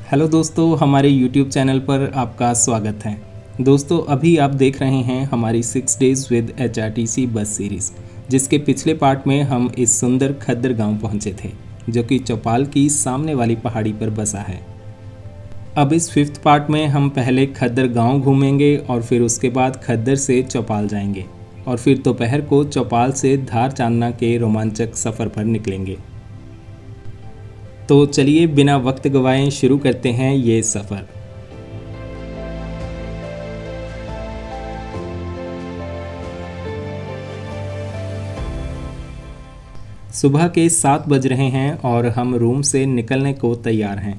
Hello दोस्तों, हमारे YouTube channel पर आपका स्वागत है। दोस्तों, अभी आप देख रहे हैं हमारी 6 डेज़ विद HRTC बस सीरीज़, जिसके पिछले पार्ट में हम इस सुंदर खद्दर गांव पहुंचे थे, जो कि चौपाल की सामने वाली पहाड़ी पर बसा है। अब इस 5th पार्ट में हम पहले खद्दर गांव घूमेंगे और फिर उसके बाद खद्दर से चौपाल जाएंगे और फिर दोपहर को चौपाल से धार चांदना के रोमांचक सफ़र पर निकलेंगे। तो चलिए बिना वक्त गवाए शुरू करते हैं ये सफ़र। सुबह के 7 बज रहे हैं और हम रूम से निकलने को तैयार हैं।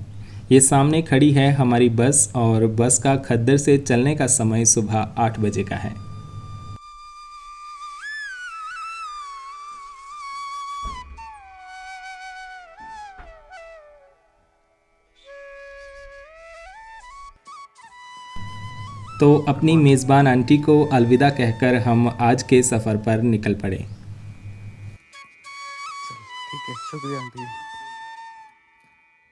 ये सामने खड़ी है हमारी बस और बस का खद्दर से चलने का समय सुबह 8 बजे का है। तो अपनी मेज़बान आंटी को अलविदा कहकर हम आज के सफ़र पर निकल पड़े। ठीक है, शुक्रिया आंटी।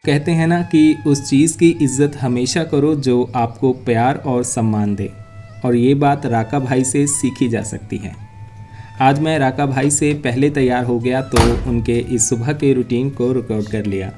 कहते हैं ना कि उस चीज़ की इज्जत हमेशा करो जो आपको प्यार और सम्मान दे, और ये बात राका भाई से सीखी जा सकती है। आज मैं राका भाई से पहले तैयार हो गया तो उनके इस सुबह के रूटीन को रिकॉर्ड कर लिया।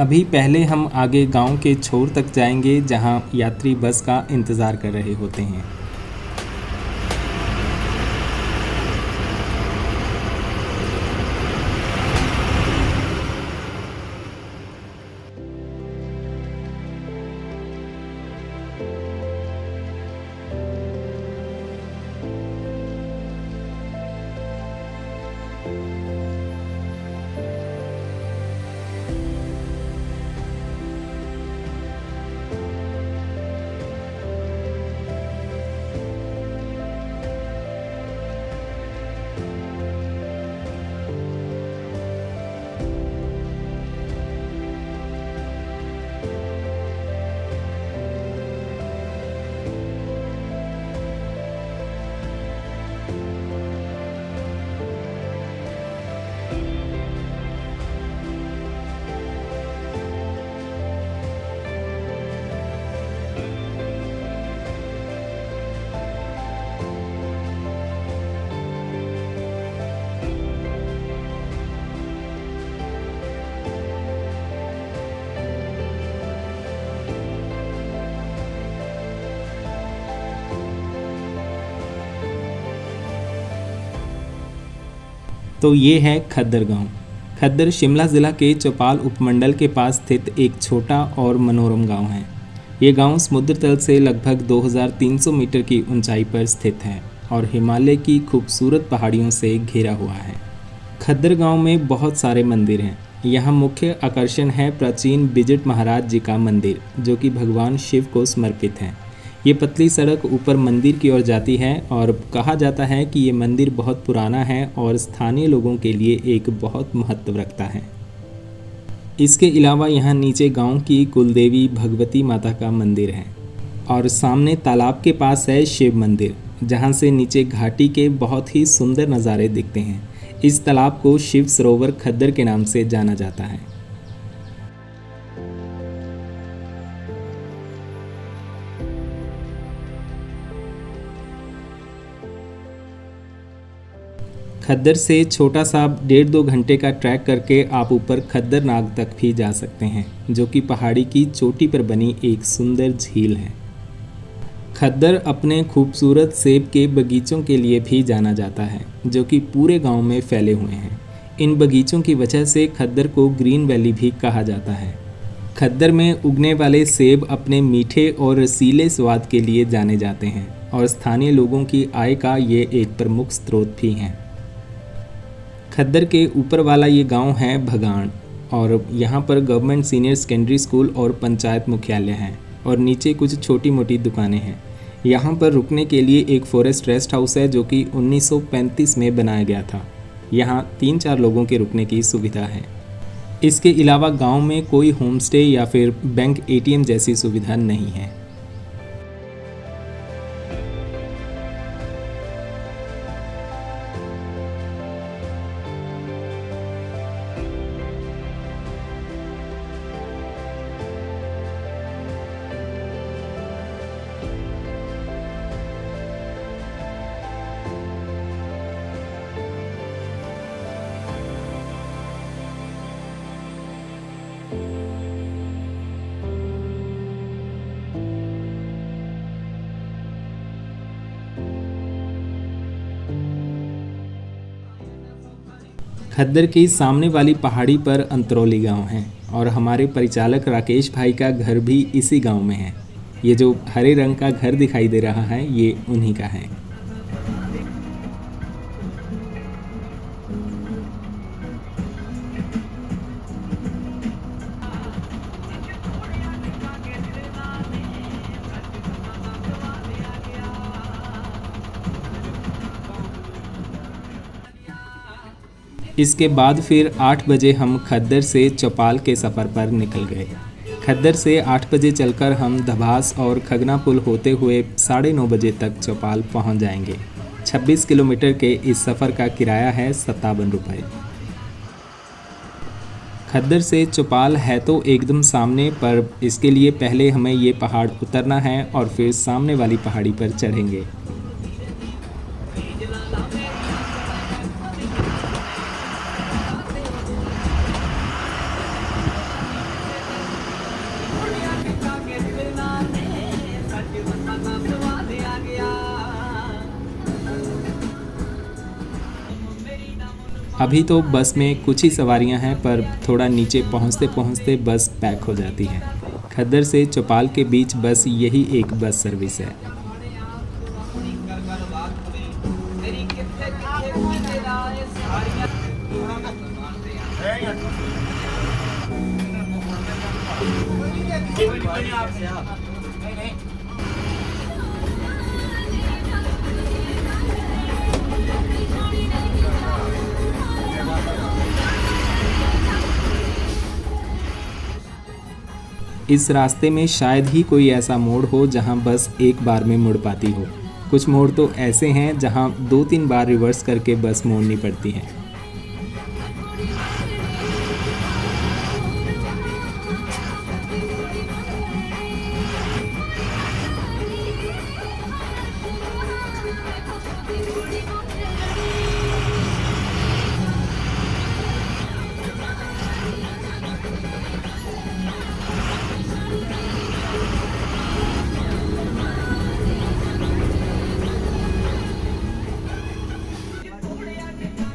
अभी पहले हम आगे गांव के छोर तक जाएंगे जहां यात्री बस का इंतज़ार कर रहे होते हैं। तो ये है खद्दर गांव। खद्दर शिमला ज़िला के चौपाल उपमंडल के पास स्थित एक छोटा और मनोरम गांव है। ये गांव समुद्र तल से लगभग 2300 मीटर की ऊंचाई पर स्थित है और हिमालय की खूबसूरत पहाड़ियों से घिरा हुआ है। खद्दर गांव में बहुत सारे मंदिर हैं। यहाँ मुख्य आकर्षण है प्राचीन बिजट महाराज जी का मंदिर, जो कि भगवान शिव को समर्पित है। ये पतली सड़क ऊपर मंदिर की ओर जाती है और कहा जाता है कि ये मंदिर बहुत पुराना है और स्थानीय लोगों के लिए एक बहुत महत्व रखता है। इसके अलावा यहाँ नीचे गांव की कुलदेवी भगवती माता का मंदिर है और सामने तालाब के पास है शिव मंदिर, जहाँ से नीचे घाटी के बहुत ही सुंदर नज़ारे दिखते हैं। इस तालाब को शिव सरोवर खद्दर के नाम से जाना जाता है। खद्दर से छोटा सा 1.5-2 घंटे का ट्रैक करके आप ऊपर खद्दर नाग तक भी जा सकते हैं, जो कि पहाड़ी की चोटी पर बनी एक सुंदर झील है। खद्दर अपने खूबसूरत सेब के बगीचों के लिए भी जाना जाता है, जो कि पूरे गांव में फैले हुए हैं। इन बगीचों की वजह से खद्दर को ग्रीन वैली भी कहा जाता है। खद्दर में उगने वाले सेब अपने मीठे और रसीले स्वाद के लिए जाने जाते हैं और स्थानीय लोगों की आय का ये एक प्रमुख स्रोत भी हैं। खद्दर के ऊपर वाला ये गांव है भगाण। और यहाँ पर गवर्नमेंट सीनियर सेकेंडरी स्कूल और पंचायत मुख्यालय हैं और नीचे कुछ छोटी मोटी दुकानें हैं। यहाँ पर रुकने के लिए एक फॉरेस्ट रेस्ट हाउस है जो कि 1935 में बनाया गया था। यहाँ 3-4 लोगों के रुकने की सुविधा है। इसके अलावा गांव में कोई होम स्टे या फिर बैंक एटीएम जैसी सुविधा नहीं है। खद्दर की सामने वाली पहाड़ी पर अंतरौली गांव है और हमारे परिचालक राकेश भाई का घर भी इसी गांव में है। ये जो हरे रंग का घर दिखाई दे रहा है ये उन्हीं का है। इसके बाद फिर 8 बजे हम खद्दर से चौपाल के सफ़र पर निकल गए। खद्दर से 8 बजे चलकर हम धबास और खगना पुल होते हुए 9:30 बजे तक चौपाल पहुंच जाएंगे। 26 किलोमीटर के इस सफ़र का किराया है 57 रुपये। खद्दर से चौपाल है तो एकदम सामने, पर इसके लिए पहले हमें ये पहाड़ उतरना है और फिर सामने वाली पहाड़ी पर चढ़ेंगे। अभी तो बस में कुछ ही सवारियां हैं, पर थोड़ा नीचे पहुंचते पहुंचते बस पैक हो जाती है। खद्दर से चौपाल के बीच बस यही एक बस सर्विस है। इस रास्ते में शायद ही कोई ऐसा मोड़ हो जहां बस एक बार में मुड़ पाती हो। कुछ मोड़ तो ऐसे हैं जहां 2-3 बार रिवर्स करके बस मोड़नी पड़ती है।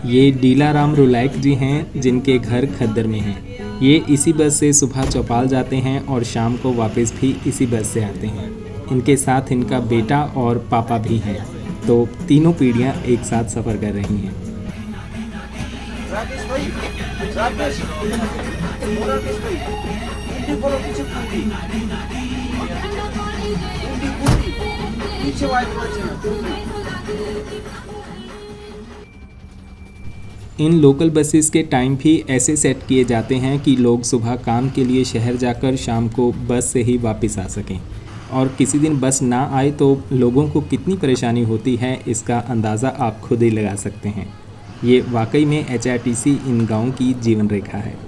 ये डीलाराम रुलाइक जी हैं जिनके घर खद्दर में हैं। ये इसी बस से सुबह चौपाल जाते हैं और शाम को वापस भी इसी बस से आते हैं। इनके साथ इनका बेटा और पापा भी हैं, तो तीनों पीढ़ियां एक साथ सफ़र कर रही हैं। इन लोकल बसेस के टाइम भी ऐसे सेट किए जाते हैं कि लोग सुबह काम के लिए शहर जाकर शाम को बस से ही वापस आ सकें, और किसी दिन बस ना आए तो लोगों को कितनी परेशानी होती है इसका अंदाज़ा आप खुद ही लगा सकते हैं। ये वाकई में HRTC इन गाँव की जीवन रेखा है।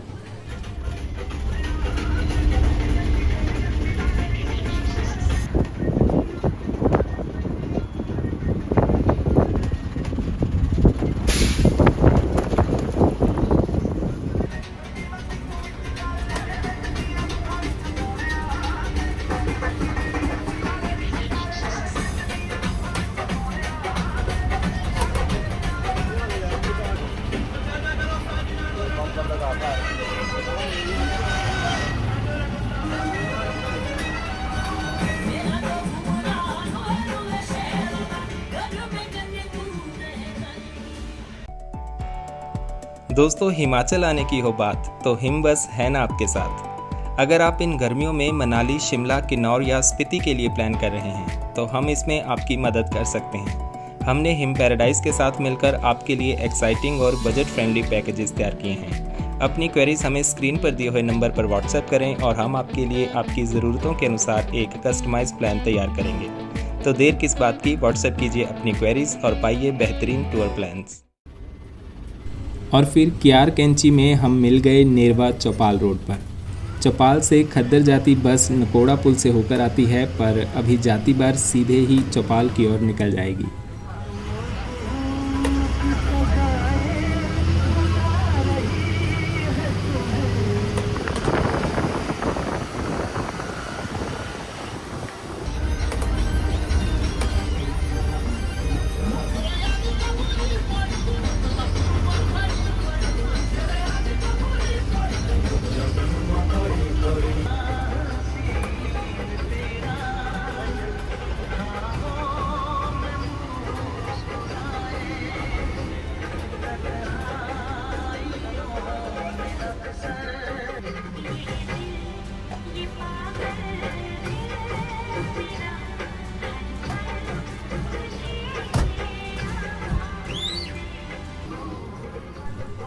दोस्तों, हिमाचल आने की हो बात तो हिम बस है ना आपके साथ। अगर आप इन गर्मियों में मनाली, शिमला, किन्नौर या स्पीति के लिए प्लान कर रहे हैं तो हम इसमें आपकी मदद कर सकते हैं। हमने हिम पैराडाइज के साथ मिलकर आपके लिए एक्साइटिंग और बजट फ्रेंडली पैकेजेस तैयार किए हैं। अपनी क्वेरीज हमें स्क्रीन पर दिए हुए नंबर पर व्हाट्सएप करें और हम आपके लिए आपकी ज़रूरतों के अनुसार एक कस्टमाइज प्लान तैयार करेंगे। तो देर किस बात की, व्हाट्सएप कीजिए अपनी क्वेरीज और पाइए बेहतरीन टूर प्लान्स। और फिर क्यार कैंची में हम मिल गए नेरवा चौपाल रोड पर। चौपाल से खद्दर जाती बस नकोड़ा पुल से होकर आती है, पर अभी जाती बार सीधे ही चौपाल की ओर निकल जाएगी।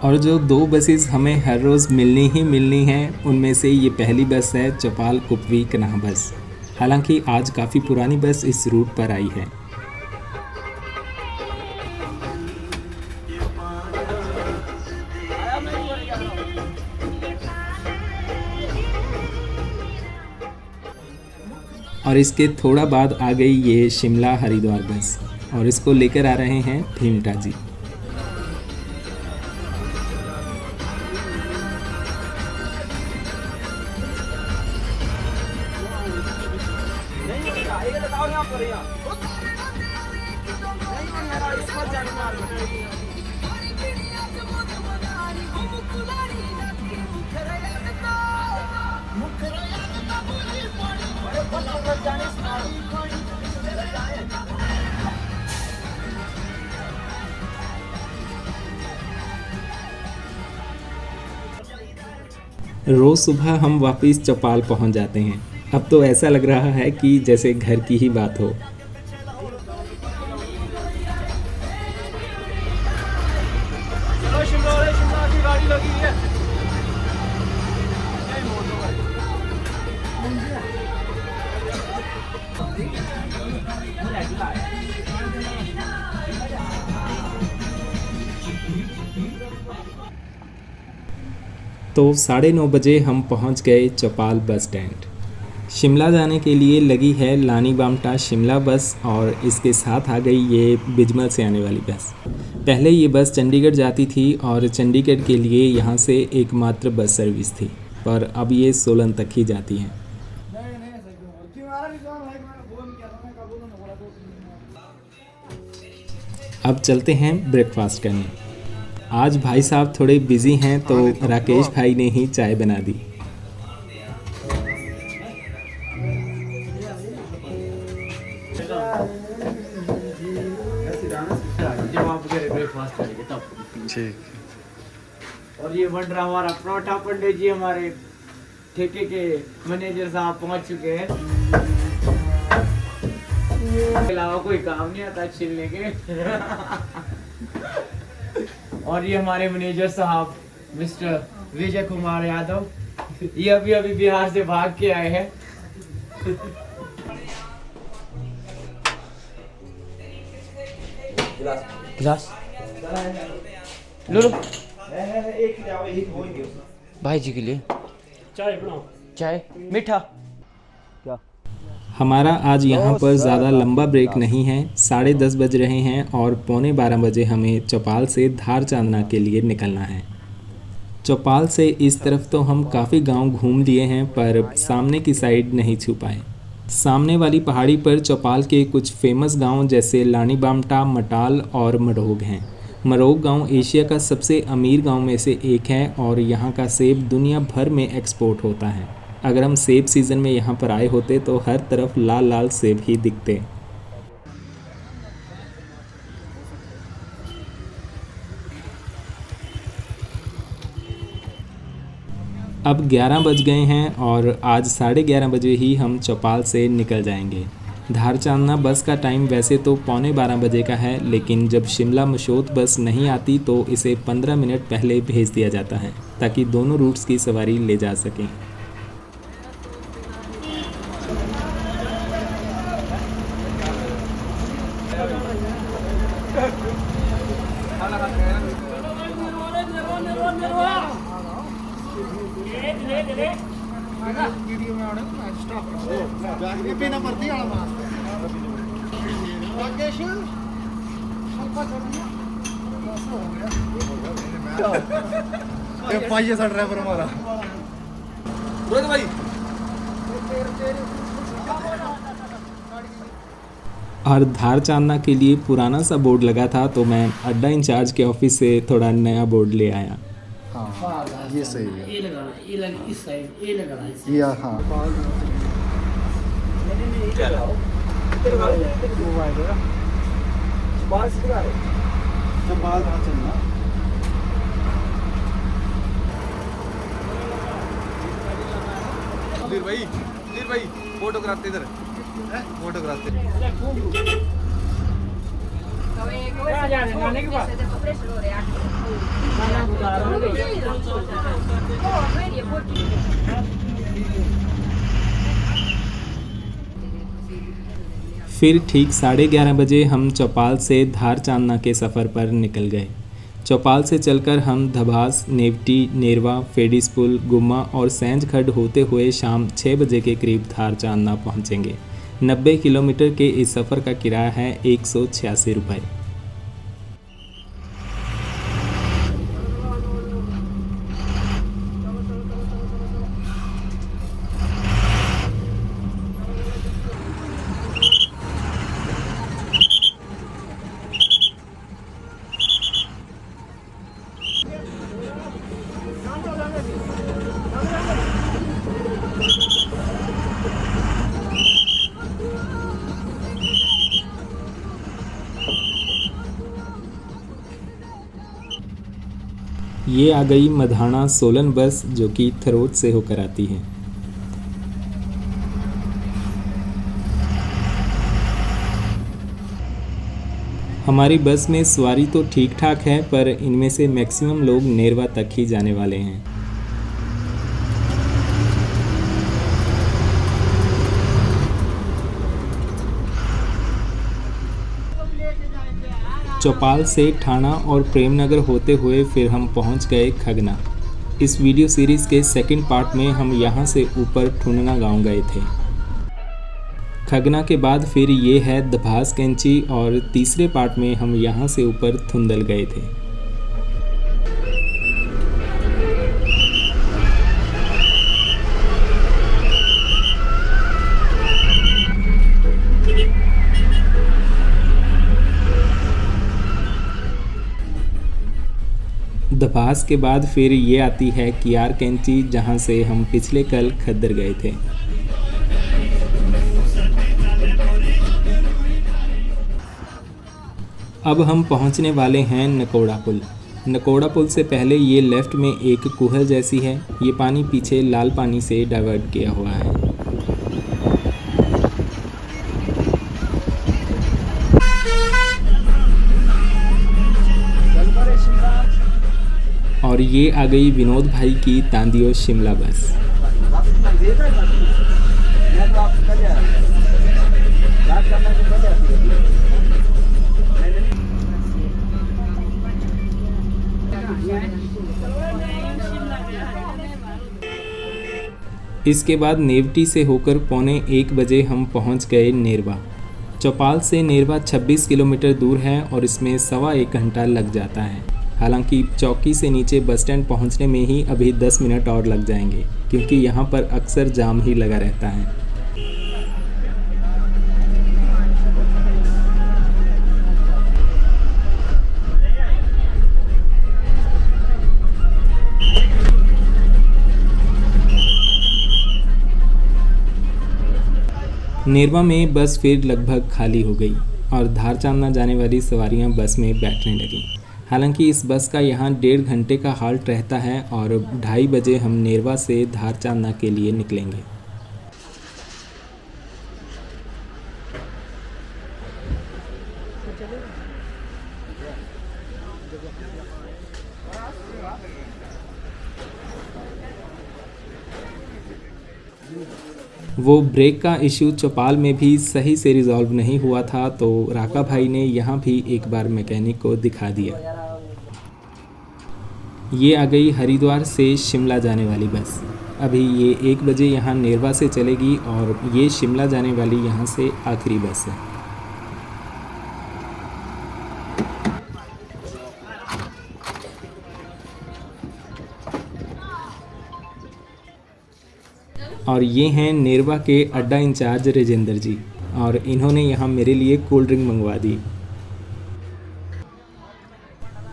और जो 2 बसेस हमें हर रोज़ मिलनी हैं, उनमें से ये पहली बस है चौपाल कुपवी कनाह बस। हालांकि आज काफ़ी पुरानी बस इस रूट पर आई है। और इसके थोड़ा बाद आ गई ये शिमला हरिद्वार बस, और इसको लेकर आ रहे हैं भीमटा जी। रोज़ सुबह हम वापस चौपाल पहुंच जाते हैं। अब तो ऐसा लग रहा है कि जैसे घर की ही बात हो। शिमला की गाड़ी लगी है। तो 9:30 बजे हम पहुंच गए चौपाल बस स्टैंड। शिमला जाने के लिए लगी है लानी बामटा शिमला बस, और इसके साथ आ गई ये बिजमल से आने वाली बस। पहले ये बस चंडीगढ़ जाती थी और चंडीगढ़ के लिए यहाँ से एकमात्र बस सर्विस थी, पर अब ये सोलन तक ही जाती है। अब चलते हैं ब्रेकफास्ट करने। आज भाई साहब थोड़े बिजी हैं, तो राकेश भाई ने ही चाय बना दी। ठीक। और ये बन रहा हमारा परोठा। पंडित जी हमारे ठेके के मैनेजर साहब पहुंच चुके हैं। इसके अलावा कोई काम नहीं आता छिलने के। और ये हमारे मैनेजर साहब मिस्टर विजय कुमार यादव, ये अभी अभी बिहार से भाग के आए हैं। गिलास लो लो भाई जी के लिए चाय बनाओ। चाय मीठा। क्या हमारा आज यहाँ पर ज़्यादा लंबा ब्रेक नहीं है। 10:30 बज रहे हैं और 11:45 बजे हमें चौपाल से धार चांदना के लिए निकलना है। चौपाल से इस तरफ तो हम काफ़ी गांव घूम लिए हैं, पर सामने की साइड नहीं छू पाए। सामने वाली पहाड़ी पर चौपाल के कुछ फेमस गांव जैसे लानी बामटा, मटाल और मरोग हैं। मरोग गांव एशिया का सबसे अमीर गांव में से एक है और यहाँ का सेब दुनिया भर में एक्सपोर्ट होता है। अगर हम सेब सीज़न में यहाँ पर आए होते तो हर तरफ लाल लाल सेब ही दिखते। अब 11 बज गए हैं और आज 11:30 बजे ही हम चौपाल से निकल जाएंगे। धारचांदना बस का टाइम वैसे तो 11:45 बजे का है, लेकिन जब शिमला मशोत बस नहीं आती तो इसे 15 मिनट पहले भेज दिया जाता है ताकि दोनों रूट्स की सवारी ले जा सकें। पाइए सा ड्राइवर हमारा भाई। और धारचांदना के लिए पुराना सा बोर्ड लगा था तो मैं अड्डा इंचार्ज के ऑफिस से थोड़ा नया बोर्ड ले आया। हाँ ये सही है। ये लगाना, ये लग इस साइड, ये लगाना इस ये हाँ भाई फोटो कराते इधर फोटो कराते। नाने के पास फिर ठीक 11:30 बजे हम चौपाल से धारचांदना के सफ़र पर निकल गए। चौपाल से चलकर हम धबास, नेवटी, नेरवा, फेडिसपुल, गुम्मा और सैंजखड होते हुए शाम 6 बजे के करीब धारचांदना पहुंचेंगे। 90 किलोमीटर के इस सफ़र का किराया है 186 रुपये। ये आ गई मधाना सोलन बस जो कि थरोट से होकर आती है। हमारी बस में सवारी तो ठीक ठाक है, पर इनमें से मैक्सिमम लोग नेरवा तक ही जाने वाले हैं। चौपाल से ठाणा और प्रेमनगर होते हुए फिर हम पहुंच गए खगना। इस वीडियो सीरीज़ के सेकंड पार्ट में हम यहां से ऊपर ठुनना गांव गए थे। खगना के बाद फिर ये है दभास कैंची और तीसरे पार्ट में हम यहां से ऊपर थुंदल गए थे। दभास के बाद फिर ये आती है कियार कैंची, जहां से हम पिछले कल खद्दर गए थे। अब हम पहुंचने वाले हैं नकोड़ा पुल। नकोड़ा पुल से पहले ये लेफ़्ट में एक कुहल जैसी है। ये पानी पीछे लाल पानी से डाइवर्ट किया हुआ है। और ये आ गई विनोद भाई की तांदियो शिमला बस। इसके बाद नेवटी से होकर 12:45 बजे हम पहुंच गए नेरवा। चौपाल से नेरवा 26 किलोमीटर दूर है और इसमें 1.25 घंटा लग जाता है। हालांकि चौकी से नीचे बस स्टैंड पहुंचने में ही अभी 10 मिनट और लग जाएंगे, क्योंकि यहां पर अक्सर जाम ही लगा रहता है। नेरवा में बस फिर लगभग खाली हो गई और धारचांदना जाने वाली सवारियां बस में बैठने लगीं। हालांकि इस बस का यहाँ 1.5 घंटे का हाल्ट रहता है और 2:30 बजे हम नेरवा से धारचांदना के लिए निकलेंगे। वो ब्रेक का इशू चौपाल में भी सही से रिजॉल्व नहीं हुआ था, तो राका भाई ने यहाँ भी एक बार मैकेनिक को दिखा दिया। ये आ गई हरिद्वार से शिमला जाने वाली बस। अभी ये 1 बजे यहाँ नेरवा से चलेगी और ये शिमला जाने वाली यहाँ से आखिरी बस है। और ये हैं नेरवा के अड्डा इंचार्ज राजेंद्र जी, और इन्होंने यहाँ मेरे लिए कोल्ड ड्रिंक मंगवा दी।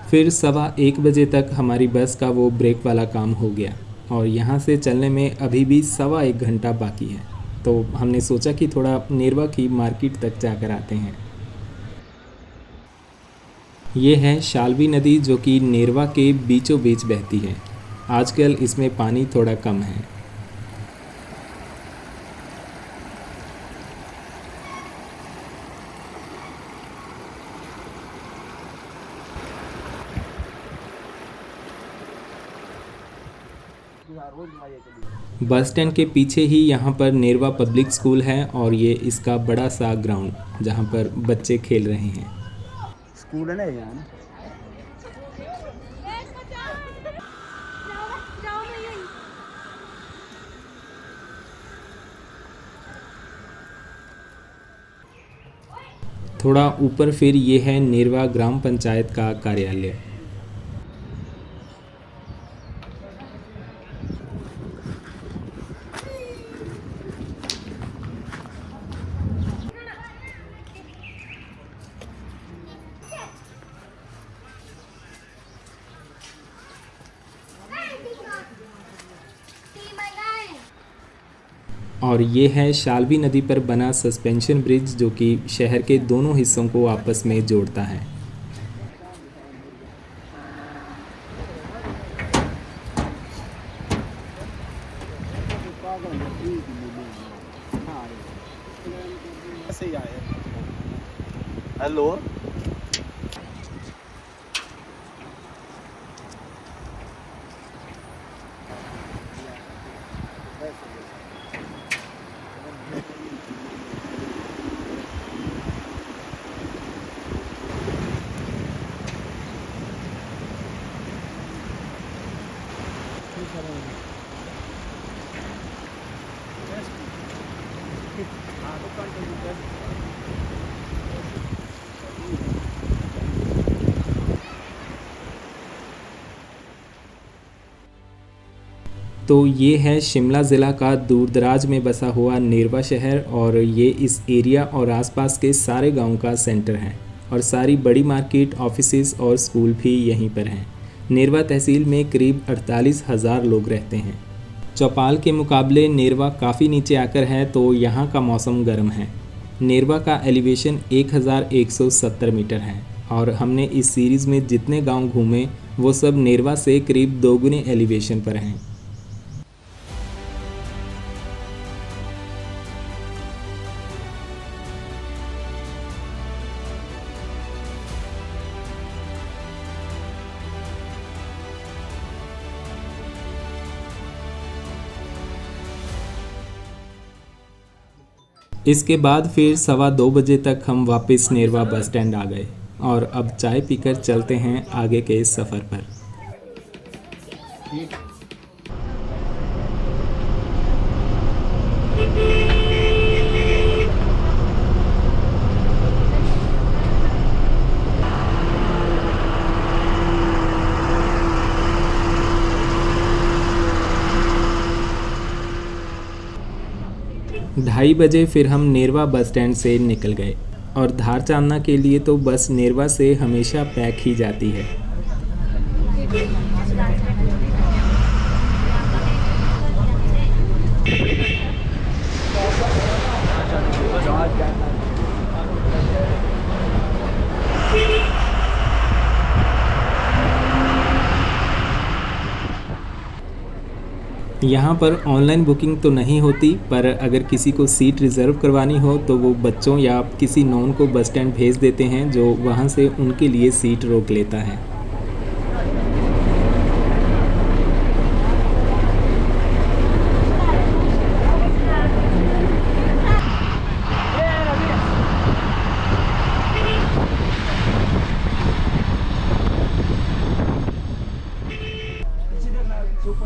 फिर 1:15 बजे तक हमारी बस का वो ब्रेक वाला काम हो गया और यहाँ से चलने में अभी भी 1.25 घंटा बाकी है, तो हमने सोचा कि थोड़ा नेरवा की मार्केट तक जाकर आते हैं। ये है शाल्वी नदी, जो कि नेरवा के बीचों बीच बहती है। आजकल इसमें पानी थोड़ा कम है। बस स्टैंड के पीछे ही यहाँ पर नेरवा पब्लिक स्कूल है और ये इसका बड़ा सा ग्राउंड जहाँ पर बच्चे खेल रहे हैं। स्कूल है ना यार। थोड़ा ऊपर फिर ये है नेरवा ग्राम पंचायत का कार्यालय। और ये है शाल्वी नदी पर बना सस्पेंशन ब्रिज, जो कि शहर के दोनों हिस्सों को आपस में जोड़ता है। हेलो, तो ये है शिमला ज़िला का दूर दराज में बसा हुआ नेरवा शहर, और ये इस एरिया और आसपास के सारे गांव का सेंटर है और सारी बड़ी मार्केट, ऑफिसेज और स्कूल भी यहीं पर हैं। नेरवा तहसील में करीब 48,000 लोग रहते हैं। चौपाल के मुकाबले नेरवा काफ़ी नीचे आकर है, तो यहाँ का मौसम गर्म है। नेरवा का एलिवेशन 1170 मीटर है और हमने इस सीरीज़ में जितने गांव घूमे वो सब नेरवा से करीब 2 गुने एलिवेशन पर हैं। इसके बाद फिर 2:15 बजे तक हम वापस नेरवा बस स्टैंड आ गए और अब चाय पीकर चलते हैं आगे के सफ़र पर। ढाई बजे फिर हम नेरवा बस स्टैंड से निकल गए और धारचांदना के लिए तो बस नेरवा से हमेशा पैक ही जाती है। यहाँ पर ऑनलाइन बुकिंग तो नहीं होती, पर अगर किसी को सीट रिज़र्व करवानी हो तो वो बच्चों या किसी नॉन को बस स्टैंड भेज देते हैं, जो वहाँ से उनके लिए सीट रोक लेता है।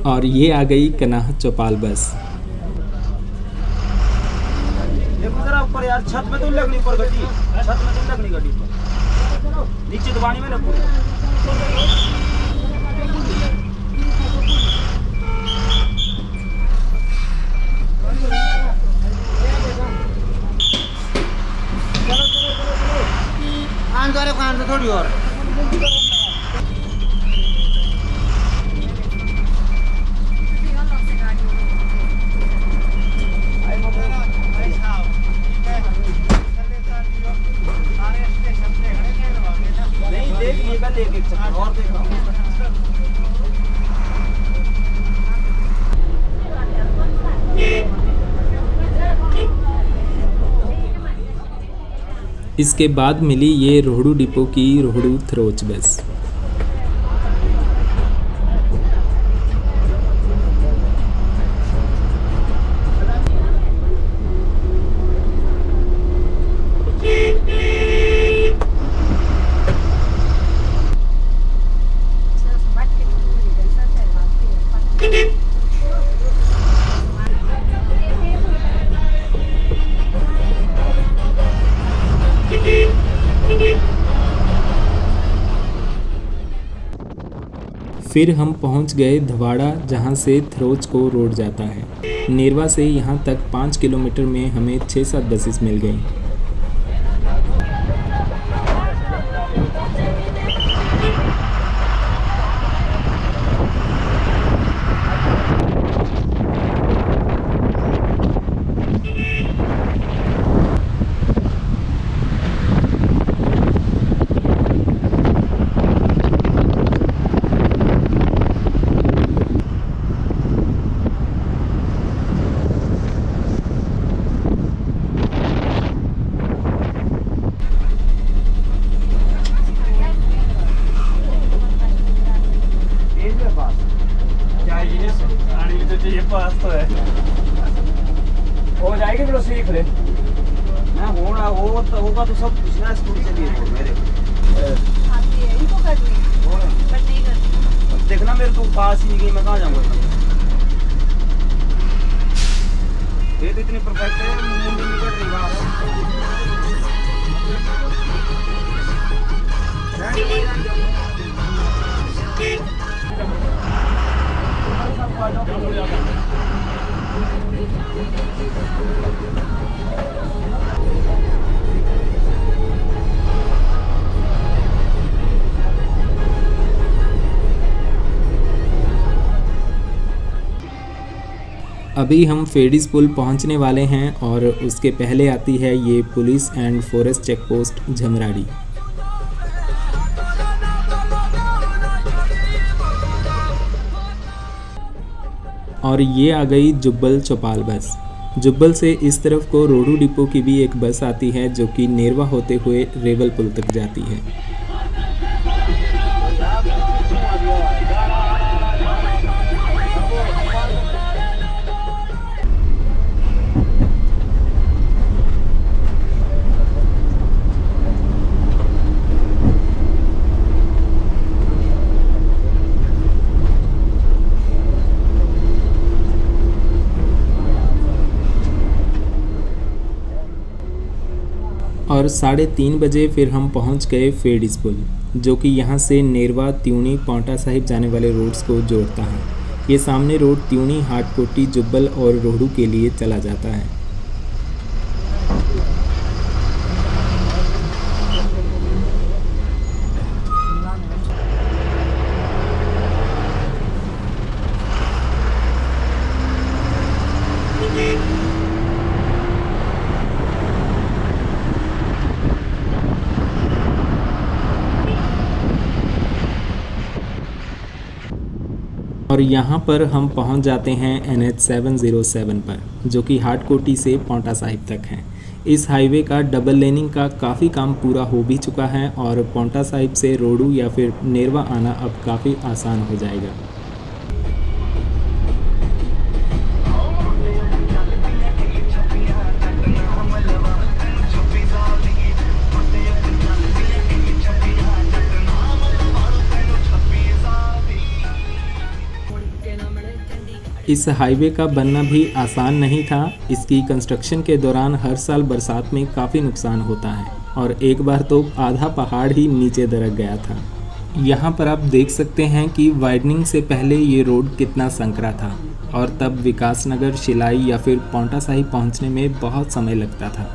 और ये आ गई कनाह चौपाल बस। देखो जरा ऊपर यार, छत में तो लगनी ऊपर गड्डी, छत में तो लगनी गड्डी ऊपर, नीचे दबानी में लगू। खान से थोड़ी और नहीं देख लिए पहले एक चक्कर और देखा। इसके बाद मिली ये रोहड़ू डिपो की रोहड़ू थरोच बस। फिर हम पहुंच गए धवाड़ा, जहां से थरोच को रोड जाता है। नेरवा से यहां तक 5 किलोमीटर में हमें 6-7 बसेस मिल गई। पास तो है, हो जाएगी फिर सीख ले। मैं होना वो तो होगा तो सब कुछ ना स्कूटी चलिए मेरे आती है इनको करनी बट नहीं करती। अब देखना मेरे तो पास ही नहीं गई, मैं कहाँ जाऊँगा। ये तो इतनी परफेक्ट है, मुंडी निकल रही अभी हम फेडिस पुल पहुंचने वाले हैं और उसके पहले आती है ये police and forest check post Jhamrari. और ये आ गई जुब्बल चौपाल बस। जुब्बल से इस तरफ को रोहड़ू डिपो की भी एक बस आती है, जो कि नेरवा होते हुए रेवल पुल तक जाती है। और 3:30 बजे फिर हम पहुंच गए फेडिस पुल, जो कि यहां से नेरवा, त्यूनी, पांवटा साहिब जाने वाले रोड्स को जोड़ता है। ये सामने रोड त्यूनी, हाटकोटी, जुब्बल और रोहड़ू के लिए चला जाता है। और और यहाँ पर हम पहुँच जाते हैं NH 707 पर, जो कि हाटकोटी से पांवटा साहिब तक है। इस हाईवे का डबल लेनिंग का काफ़ी काम पूरा हो भी चुका है और पांवटा साहिब से रोडू या फिर नेरवा आना अब काफ़ी आसान हो जाएगा। इस हाईवे का बनना भी आसान नहीं था। इसकी कंस्ट्रक्शन के दौरान हर साल बरसात में काफ़ी नुकसान होता है और एक बार तो आधा पहाड़ ही नीचे दरक गया था। यहाँ पर आप देख सकते हैं कि वाइडनिंग से पहले ये रोड कितना संकरा था और तब विकासनगर, शिलाई या फिर पांवटा साहिब पहुँचने में बहुत समय लगता था।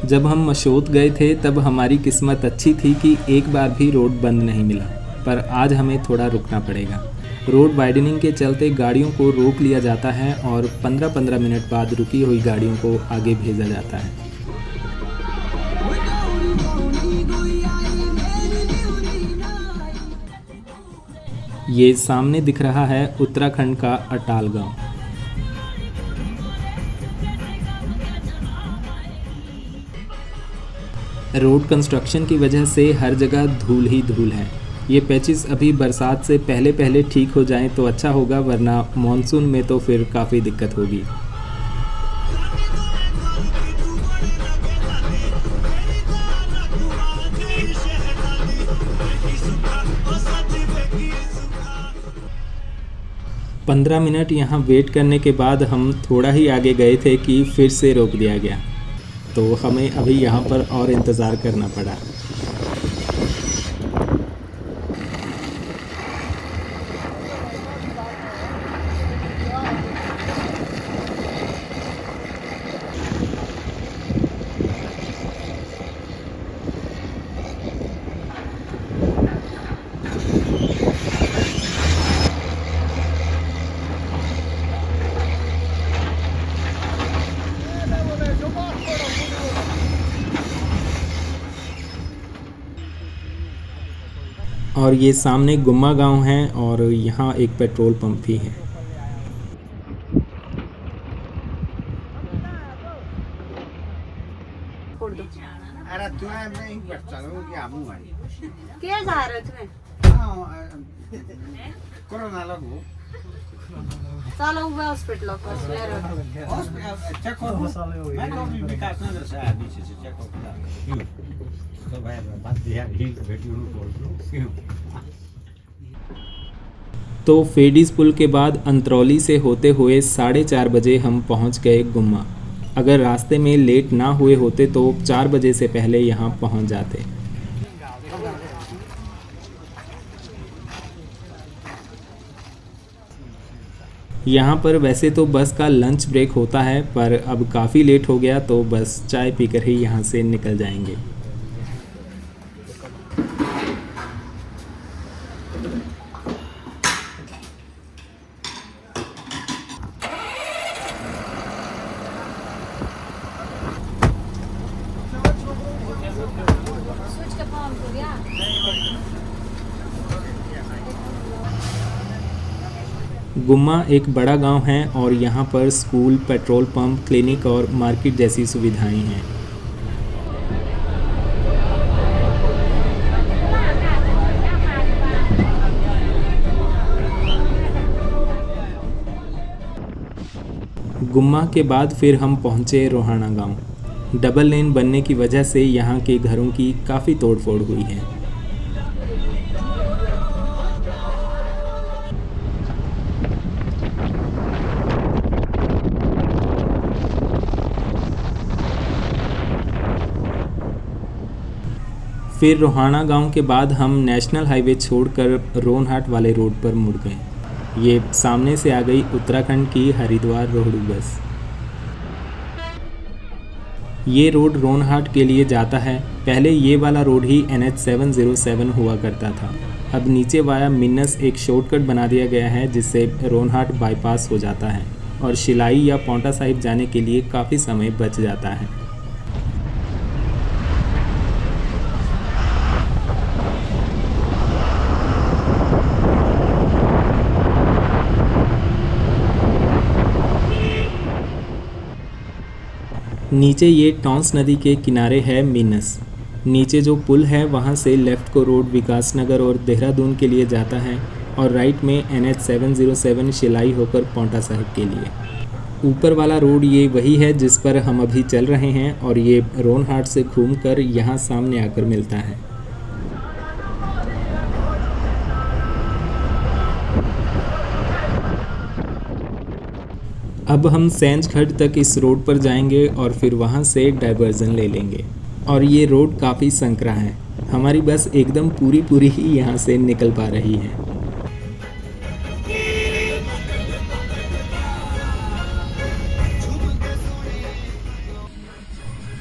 जब हम मशोत गए थे तब हमारी किस्मत अच्छी थी कि एक बार भी रोड बंद नहीं मिला, पर आज हमें थोड़ा रुकना पड़ेगा। रोड वाइडनिंग के चलते गाड़ियों को रोक लिया जाता है और 15-15 मिनट बाद रुकी हुई गाड़ियों को आगे भेजा जाता है। ये सामने दिख रहा है उत्तराखंड का अटाल गांव। रोड कंस्ट्रक्शन की वजह से हर जगह धूल ही धूल है। ये पैचेस अभी बरसात से पहले ठीक हो जाएं तो अच्छा होगा, वरना मॉनसून में तो फिर काफ़ी दिक्कत होगी। पंद्रह मिनट यहाँ वेट करने के बाद हम थोड़ा ही आगे गए थे कि फिर से रोक दिया गया, तो हमें अभी यहाँ पर और इंतज़ार करना पड़ा। और ये सामने गुम्मा गांव है और यहाँ एक पेट्रोल पंप भी है। अरे तुम्हें नहीं पता कि हम क्या जा रहे थे? कोरोना लगो चलो हुआ हॉस्पिटल चेक करो। मैं तो अभी विकास नगर से आया नीचे से चेक करो तो भाई बात दिया ही बेटी उनको। तो फेडीज पुल के बाद अंतरौली से होते हुए 4:30 बजे हम पहुंच गए गुम्मा। अगर रास्ते में लेट ना हुए होते तो 4 बजे से पहले यहाँ पहुंच जाते। यहाँ पर वैसे तो बस का लंच ब्रेक होता है, पर अब काफ़ी लेट हो गया तो बस चाय पीकर ही यहाँ से निकल जाएंगे। गुम्मा एक बड़ा गांव है और यहाँ पर स्कूल, पेट्रोल पंप, क्लिनिक और मार्केट जैसी सुविधाएं हैं। गुम्मा के बाद फिर हम पहुँचे रोहाना गांव। डबल लेन बनने की वजह से यहाँ के घरों की काफ़ी तोड़फोड़ हुई है। फिर रोहाना गांव के बाद हम नेशनल हाईवे छोड़कर रोनहाट वाले रोड पर मुड़ गए। ये सामने से आ गई उत्तराखंड की हरिद्वार रोहड़ू बस। ये रोड रोनहाट के लिए जाता है। पहले ये वाला रोड ही NH 707 हुआ करता था। अब नीचे वाया मिन्नस एक शॉर्टकट बना दिया गया है जिससे रोनहाट बाईपास हो जाता है और शिलाई या पौंटा साहिब जाने के लिए काफ़ी समय बच जाता है। नीचे ये टॉन्स नदी के किनारे है मिन्नस। नीचे जो पुल है वहाँ से लेफ़्ट को रोड विकासनगर और देहरादून के लिए जाता है और राइट में NH 707 शिलाई होकर पौंटा साहिब के लिए। ऊपर वाला रोड ये वही है जिस पर हम अभी चल रहे हैं और ये रोनहाट से घूमकर यहाँ सामने आकर मिलता है। अब हम सेंजखड तक इस रोड पर जाएंगे और फिर वहाँ से डाइवर्जन ले लेंगे। और ये रोड काफ़ी संकरा है। हमारी बस एकदम पूरी ही यहाँ से निकल पा रही है।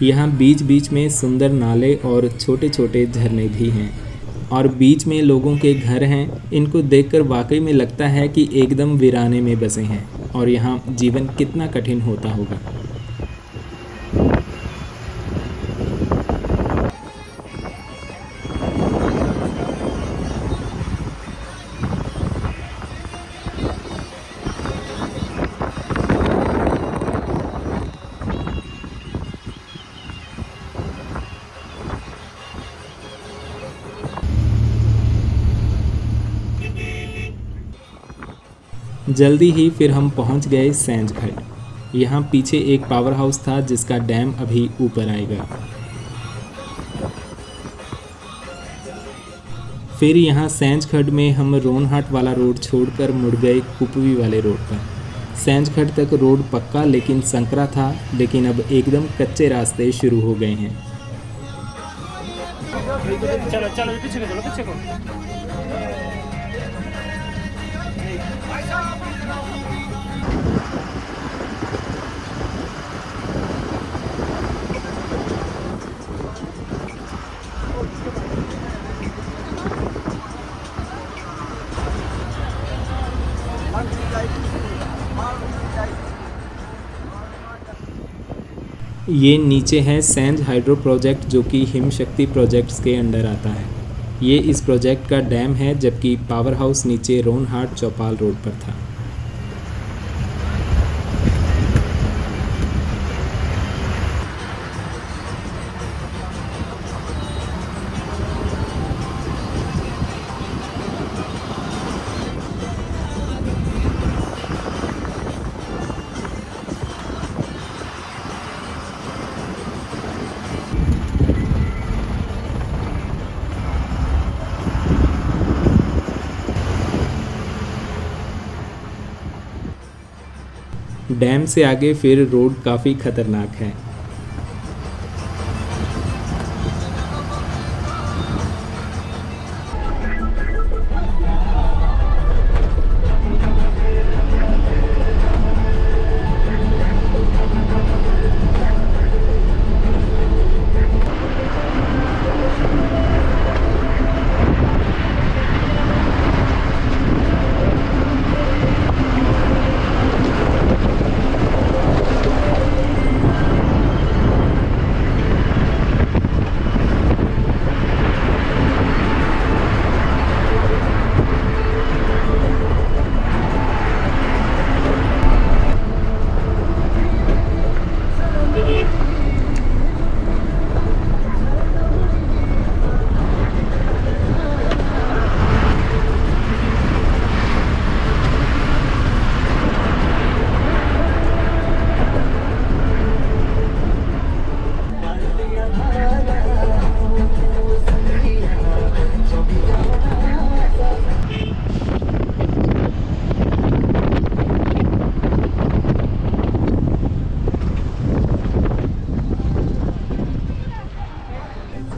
यहाँ बीच बीच में सुंदर नाले और छोटे छोटे झरने भी हैं और बीच में लोगों के घर हैं। इनको देखकर वाकई में लगता है कि एकदम वीराने में बसे हैं और यहाँ जीवन कितना कठिन होता होगा। जल्दी ही फिर हम पहुंच गए सेंजखड। यहाँ पीछे एक पावर हाउस था जिसका डैम अभी ऊपर आएगा। फिर यहाँ सेंजखड में हम रोनहाट वाला रोड छोड़कर मुड़ गए कुपवी वाले रोड पर। सेंजखड तक रोड पक्का लेकिन संकरा था, लेकिन अब एकदम कच्चे रास्ते शुरू हो गए हैं। चलो चलो पीछे को, चलो पीछे को। ये नीचे है सेंज हाइड्रो प्रोजेक्ट जो कि हिम शक्ति प्रोजेक्ट्स के अंडर आता है। ये इस प्रोजेक्ट का डैम है, जबकि पावर हाउस नीचे रोनहाट चौपाल रोड पर था। डैम से आगे फिर रोड काफ़ी खतरनाक है।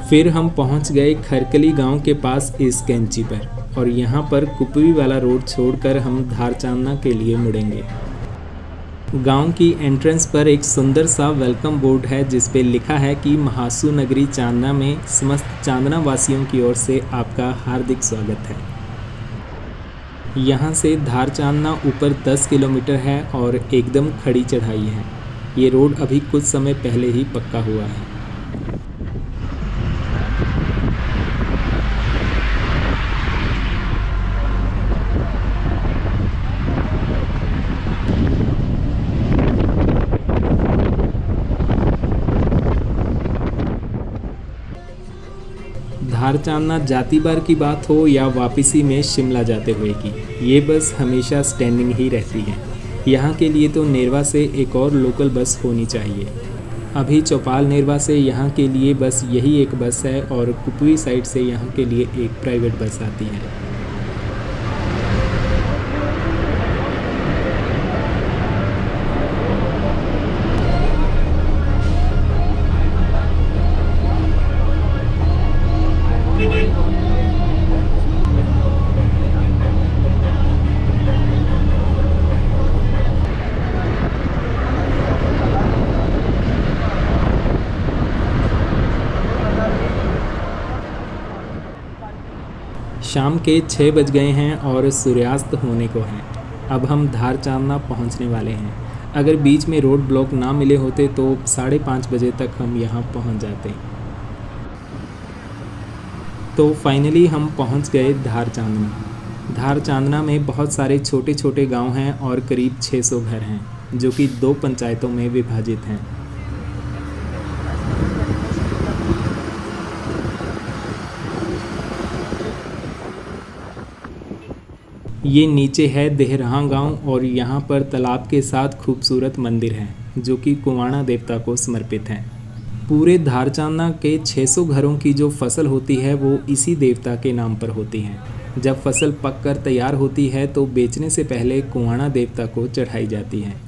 फिर हम पहुंच गए खरकली गांव के पास इस कैंची पर, और यहाँ पर कुपवी वाला रोड छोड़कर हम धारचांदना के लिए मुड़ेंगे। गांव की एंट्रेंस पर एक सुंदर सा वेलकम बोर्ड है जिस पे लिखा है कि महासू नगरी चांदना में समस्त चांदना वासियों की ओर से आपका हार्दिक स्वागत है। यहाँ से धारचांदना ऊपर 10 किलोमीटर है और एकदम खड़ी चढ़ाई है। ये रोड अभी कुछ समय पहले ही पक्का हुआ है। धारचांदना जातिबार की बात हो या वापसी में शिमला जाते हुए की, ये बस हमेशा स्टैंडिंग ही रहती है। यहाँ के लिए तो नेरवा से एक और लोकल बस होनी चाहिए। अभी चौपाल नेरवा से यहाँ के लिए बस यही एक बस है और कुपवी साइड से यहाँ के लिए एक प्राइवेट बस आती है। शाम के 6 बज गए हैं और सूर्यास्त होने को है। अब हम धारचांदना पहुंचने वाले हैं। अगर बीच में रोड ब्लॉक ना मिले होते तो 5:30 बजे तक हम यहां पहुंच जाते। तो फाइनली हम पहुंच गए धारचांदना। धारचांदना में बहुत सारे छोटे छोटे गांव हैं और करीब 600 घर हैं जो कि 2 पंचायतों में विभाजित हैं। ये नीचे है देहरहा गांव और यहाँ पर तालाब के साथ खूबसूरत मंदिर है जो कि कुवाणा देवता को समर्पित है। पूरे धारचांदना के 600 घरों की जो फसल होती है वो इसी देवता के नाम पर होती है। जब फसल पककर तैयार होती है तो बेचने से पहले कुवाणा देवता को चढ़ाई जाती है।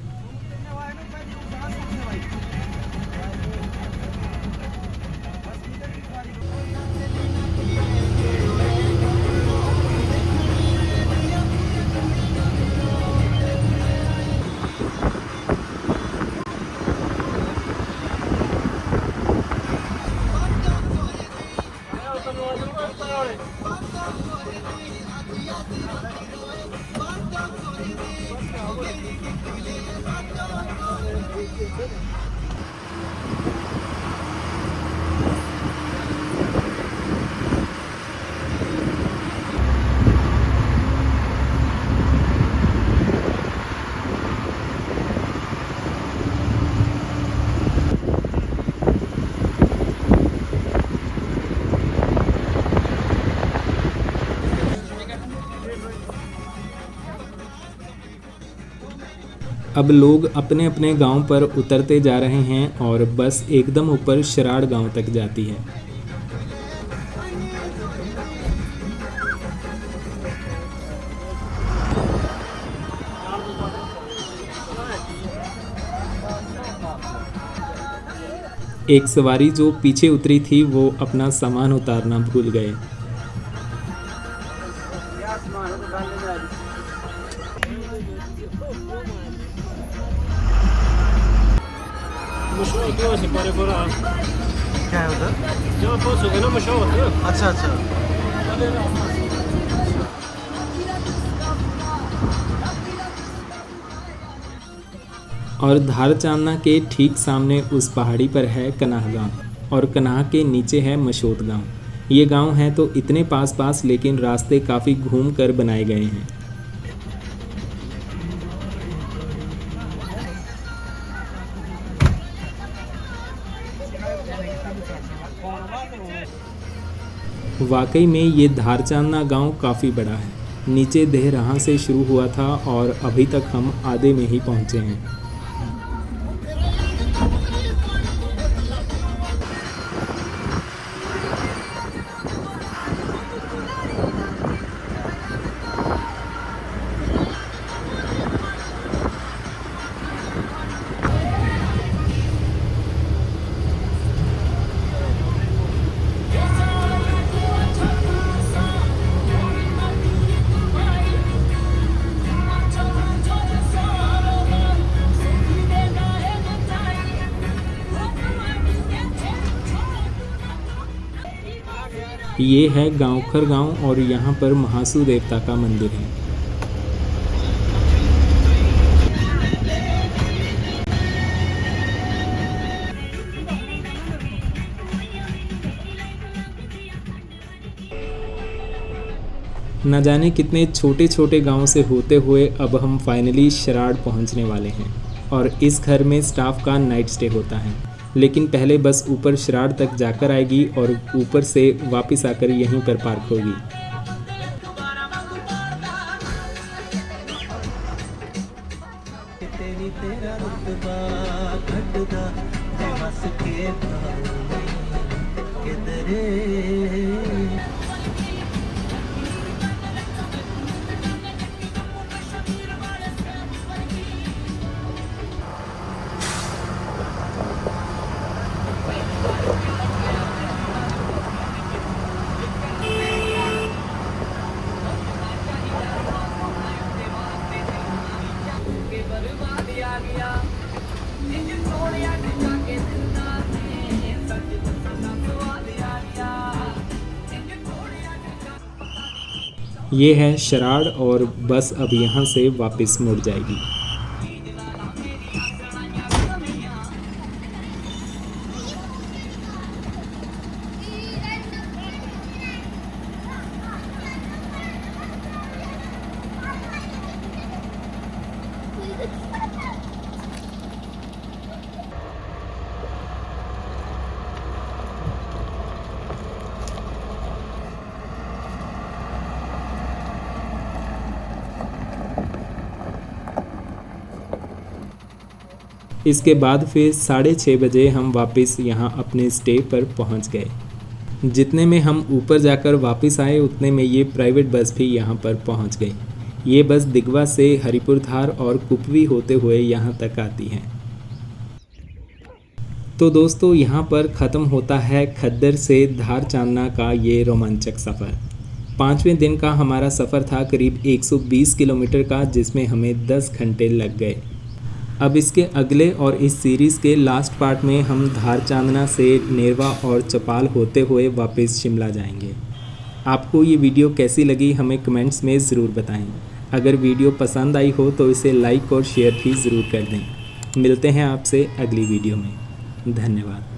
अब लोग अपने अपने गांव पर उतरते जा रहे हैं और बस एकदम ऊपर शराड़ गांव तक जाती है। एक सवारी जो पीछे उतरी थी वो अपना सामान उतारना भूल गए। क्या है उधर? अच्छा अच्छा। और धारचांदना के ठीक सामने उस पहाड़ी पर है कनाह गांव और कनाह के नीचे है मशोत गांव। ये गांव हैं तो इतने पास पास लेकिन रास्ते काफ़ी घूम कर बनाए गए हैं। वाकई में ये धारचांदना गांव काफ़ी बड़ा है। नीचे देहरहा से शुरू हुआ था और अभी तक हम आधे में ही पहुंचे हैं। ये है गांवखर गांव और यहाँ पर महासू देवता का मंदिर है। न जाने कितने छोटे छोटे गांव से होते हुए अब हम फाइनली शराड़ पहुंचने वाले हैं और इस घर में स्टाफ का नाइट स्टे होता है। लेकिन पहले बस ऊपर शराड़ तक जाकर आएगी और ऊपर से वापस आकर यहीं पर पार्क होगी। ये है शराड़ और बस अब यहाँ से वापस मुड़ जाएगी। इसके बाद फिर 6:30 बजे हम वापस यहाँ अपने स्टे पर पहुँच गए। जितने में हम ऊपर जाकर वापस आए उतने में ये प्राइवेट बस भी यहाँ पर पहुँच गई। ये बस दिगवा से हरिपुरधार और कुपवी होते हुए यहाँ तक आती है। तो दोस्तों यहाँ पर ख़त्म होता है खद्दर से धार चांदना का ये रोमांचक सफ़र। 5वें दिन का हमारा सफ़र था करीब 120 किलोमीटर का, जिसमें हमें 10 घंटे लग गए। अब इसके अगले और इस सीरीज़ के लास्ट पार्ट में हम धार चांदना से नेरवा और चौपाल होते हुए वापस शिमला जाएंगे। आपको ये वीडियो कैसी लगी हमें कमेंट्स में ज़रूर बताएं। अगर वीडियो पसंद आई हो तो इसे लाइक और शेयर भी ज़रूर कर दें। मिलते हैं आपसे अगली वीडियो में। धन्यवाद।